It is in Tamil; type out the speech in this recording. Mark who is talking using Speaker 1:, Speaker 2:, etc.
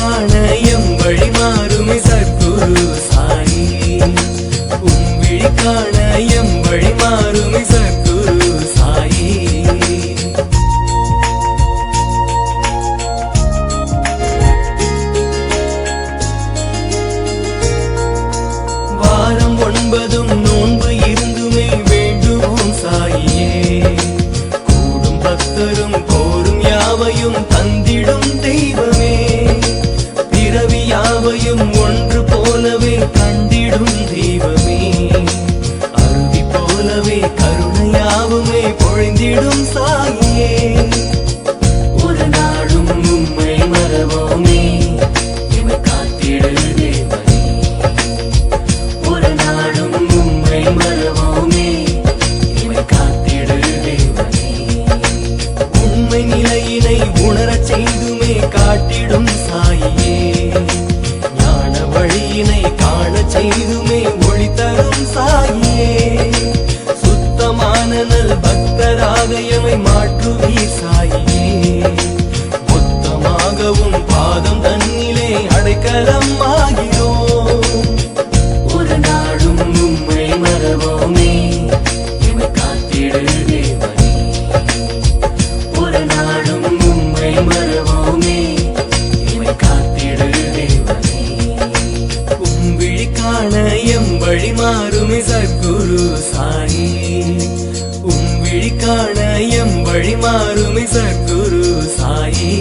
Speaker 1: காண எம் வழி மாறுமே சத்குரு சாயி விழி காண எம் வழி மாறுமே சத்குரு சாயி வாரம் 9 நோன்பு இருந்துமே வேண்டுவோம் சாயியே கூடும் பக்தரும் கோரும் யாவையும் தந்திடும் தெய்வமே பிறவி யாவையும் ஒன்று போலவே கண்டிடும் தெய்வமே அருவி போலவே கருணையாவுமே பொழிந்திடும் சாயியே ஒரு நாளும் உம்மை மறவோமே எமை காத்திடு தேவனே ஒரு நாளும் உம்மை மறவோமே எமை காத்திடு தேவனே உண்மை நிலையினை உணரச் செய்துமே காட்டிடும் சாயியே ஞான வழியினை காணச் செய்துமே ஒளி தரும் சாயியே சுத்தமான நல் பக்தராக எமை மாற்றுவீர் சாயியே மொத்தமாகவும் பாதம் தன்னிலே அடைக்கலம் ஆகிறோம் ஒரு நாளும் உம்மை மறவோமே எமை காத்திடு தேவனே ஒரு நாளும் உம்மை மறவோமே எமை காத்திடு தேவனே விழி காண எம் வழி மாறுமே சத்குரு சாயி விழி காண எம் வழி மாறுமே சத்குரு சாயி